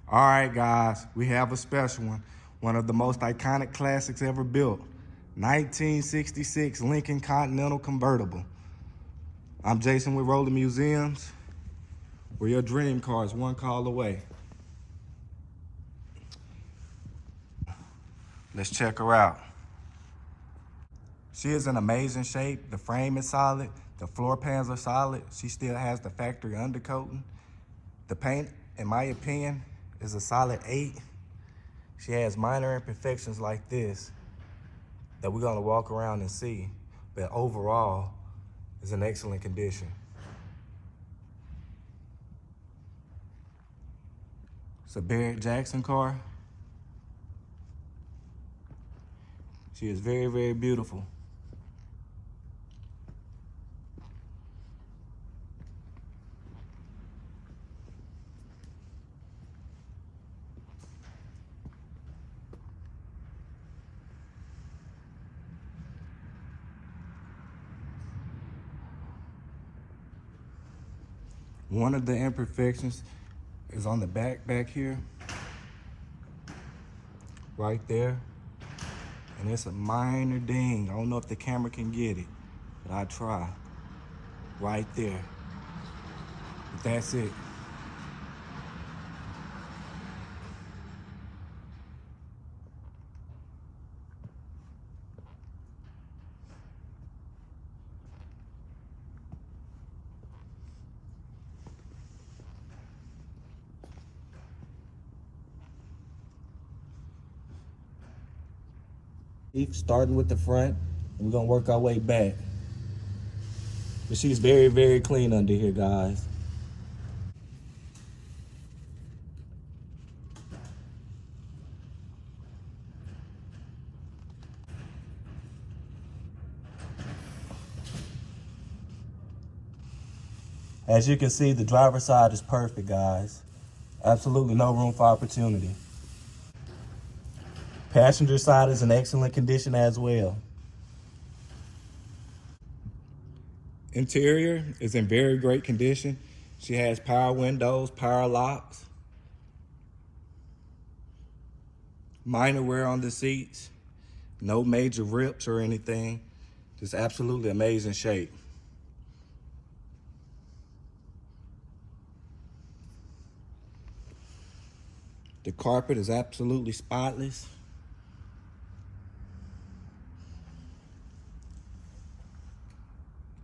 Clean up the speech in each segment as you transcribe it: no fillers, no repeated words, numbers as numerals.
All right, guys, we have a special one of the most iconic classics ever built, 1966 Lincoln Continental Convertible. I'm Jason with Rolling Museums, where your dream car is one call away. Let's check her out. She is in amazing shape. The frame is solid. The floor pans are solid. She still has the factory undercoating. The paint, in my opinion, is a solid 8. She has minor imperfections like this that we're gonna walk around and see, but overall, is in excellent condition. It's a Barrett Jackson car. She is very, very beautiful. One of the imperfections is on the back here, right there. And it's a minor ding. I don't know if the camera can get it, but I try. Right there. But that's it. Starting with the front, and we're gonna work our way back. But she's very, very clean under here, guys. As you can see, the driver's side is perfect, guys. Absolutely no room for opportunity. Passenger side is in excellent condition as well. Interior is in very great condition. She has power windows, power locks. Minor wear on the seats. No major rips or anything. Just absolutely amazing shape. The carpet is absolutely spotless.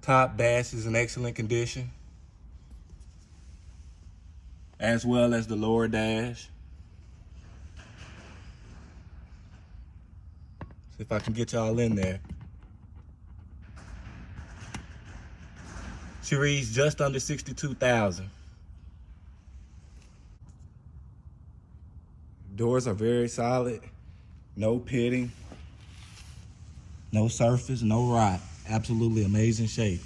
Top dash is in excellent condition, as well as the lower dash. See if I can get y'all in there. She reads just under 62,000. Doors are very solid, no pitting, no surface, no rot. Absolutely amazing shape.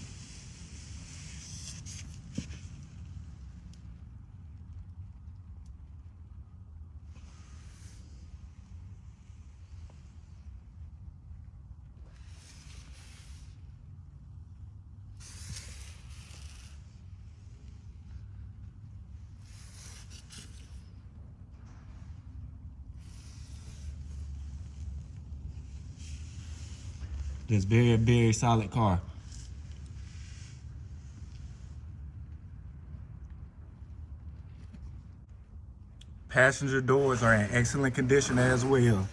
This very, very solid car. Passenger doors are in excellent condition as well.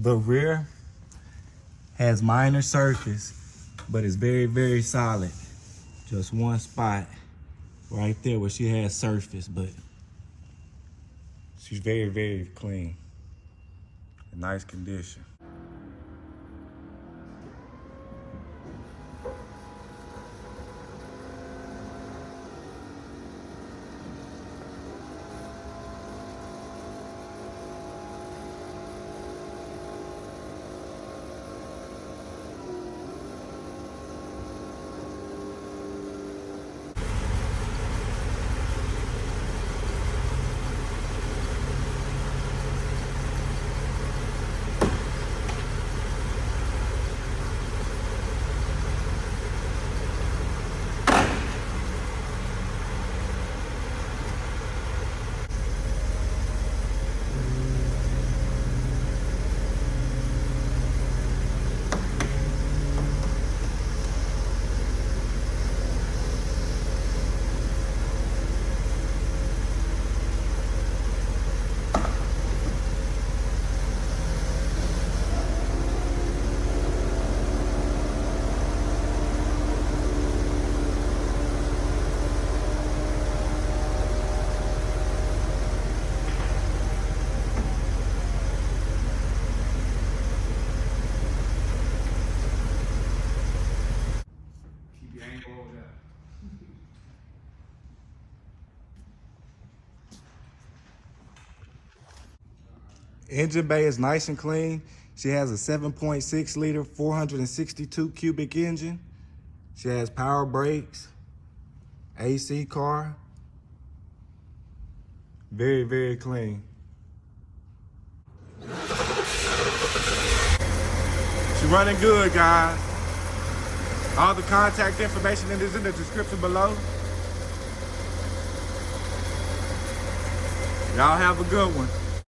The rear has minor surface, but it's very, very solid. Just one spot right there where she has surface, but she's very, very clean. In nice condition. Engine bay is nice and clean. She has a 7.6 liter, 462 cubic engine. She has power brakes, AC car. Very, very clean. She running good, guys. All the contact information is in the description below. Y'all have a good one.